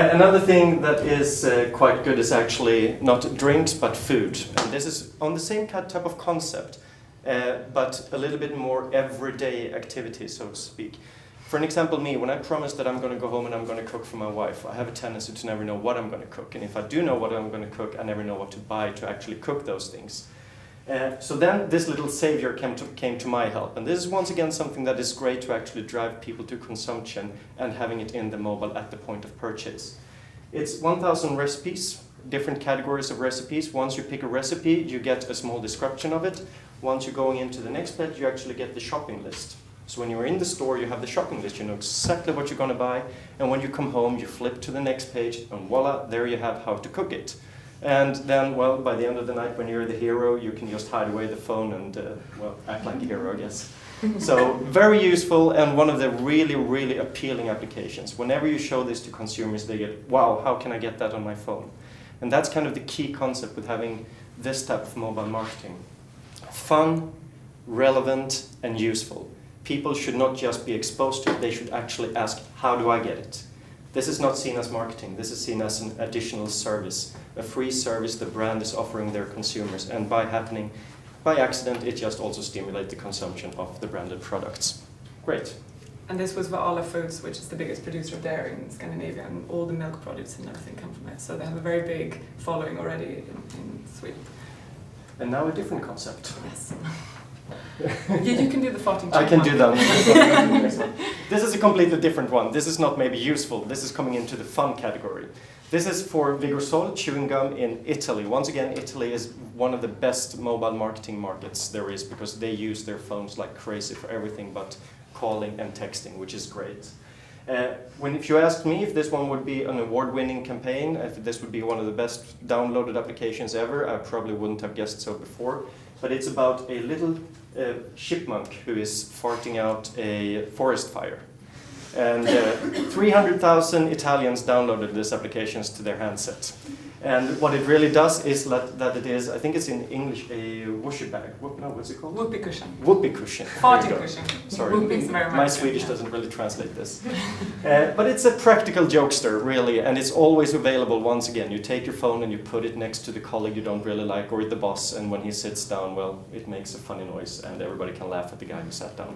Another thing that is quite good is actually not drinks but food. And this is on the same type of concept, but a little bit more everyday activity, so to speak. For an example, me, when I promise that I'm going to go home and I'm going to cook for my wife, I have a tendency to never know what I'm going to cook. And if I do know what I'm going to cook, I never know what to buy to actually cook those things. So then this little savior came to my help. And this is once again something that is great to actually drive people to consumption and having it in the mobile at the point of purchase. It's 1,000 recipes, different categories of recipes. Once you pick a recipe, you get a small description of it. Once you're going into the next page, you actually get the shopping list. So when you're in the store, you have the shopping list. You know exactly what you're going to buy. And when you come home, you flip to the next page, and voila, there you have how to cook it. And then, well, by the end of the night, when you're the hero, you can just hide away the phone and, well, act like a hero, I guess. So, very useful and one of the really, really appealing applications. Whenever you show this to consumers, they get, wow, how can I get that on my phone? And that's kind of the key concept with having this type of mobile marketing. Fun, relevant, and useful. People should not just be exposed to it, they should actually ask, how do I get it? This is not seen as marketing, this is seen as an additional service, a free service the brand is offering their consumers, and by accident, it just also stimulates the consumption of the branded products. Great. And this was for Arla Foods, which is the biggest producer of dairy in Scandinavia, and all the milk products and everything come from it. So they have a very big following already in Sweden. And now a different concept. Yes. Yeah, you can do the farting. I can do that. This is a completely different one. This is not maybe useful. This is coming into the fun category. This is for Vigorol chewing gum in Italy. Once again, Italy is one of the best mobile marketing markets there is because they use their phones like crazy for everything but calling and texting, which is great. If you asked me if this one would be an award-winning campaign, if this would be one of the best downloaded applications ever, I probably wouldn't have guessed so before. But it's about a little chipmunk who is farting out a forest fire. And 300,000 Italians downloaded these applications to their handset. And what it really does is that it is, I think it's in English, a whoopee bag. No, what's it called? Whoopee cushion. Whoopee cushion. Farting cushion. Sorry, very my Swedish doesn't really translate this. But it's a practical jokester, really, and it's always available once again. You take your phone and you put it next to the colleague you don't really like or the boss, and when he sits down, well, it makes a funny noise and everybody can laugh at the guy who sat down.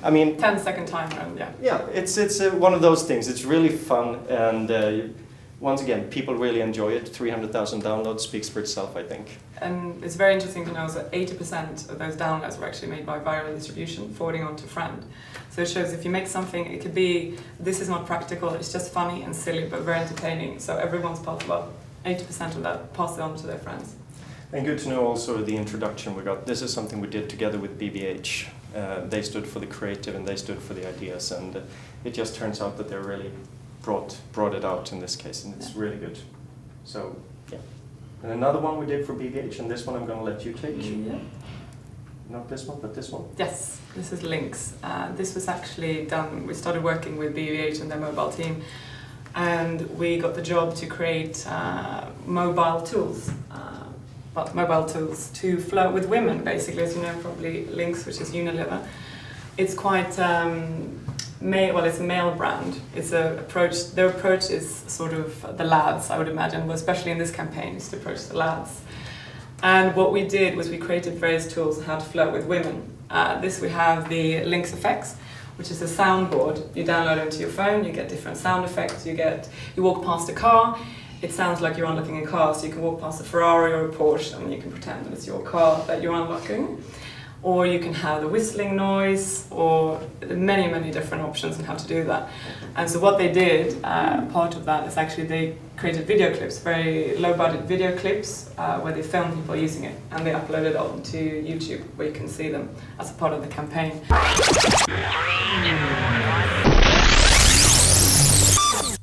I mean... 10-second timer, yeah. Yeah, it's one of those things. It's really fun and... once again, people really enjoy it. 300,000 downloads speaks for itself, I think. And it's very interesting to know that 80% of those downloads were actually made by viral distribution, forwarding on to a friend. So it shows if you make something, it could be, this is not practical, it's just funny and silly, but very entertaining. So everyone's part, well, 80% of that, pass it on to their friends. And good to know also the introduction we got. This is something we did together with BBH. They stood for the creative and they stood for the ideas, and it just turns out that they're really brought it out in this case, and it's really good. So, yeah. And another one we did for BBH, and this one I'm going to let you take. Yeah. Not this one, but this one. Yes, this is Links. This was actually done, we started working with BBH and their mobile team, and we got the job to create mobile tools. Mobile tools to flirt with women, basically. As you know, probably Links, which is Unilever. It's quite... it's a male brand. It's their approach is sort of the lads, I would imagine, but especially in this campaign, is to approach the lads. And what we did was we created various tools on how to flirt with women. We have the Links Effects, which is a soundboard. You download into your phone, you get different sound effects. You walk past a car, it sounds like you're unlocking a car, so you can walk past a Ferrari or a Porsche and you can pretend that it's your car that you're unlocking. Or you can have the whistling noise, or many, many different options on how to do that. And so what they did, part of that is actually they created video clips, very low-budget video clips, where they filmed people using it, and they uploaded it onto YouTube, where you can see them as a part of the campaign.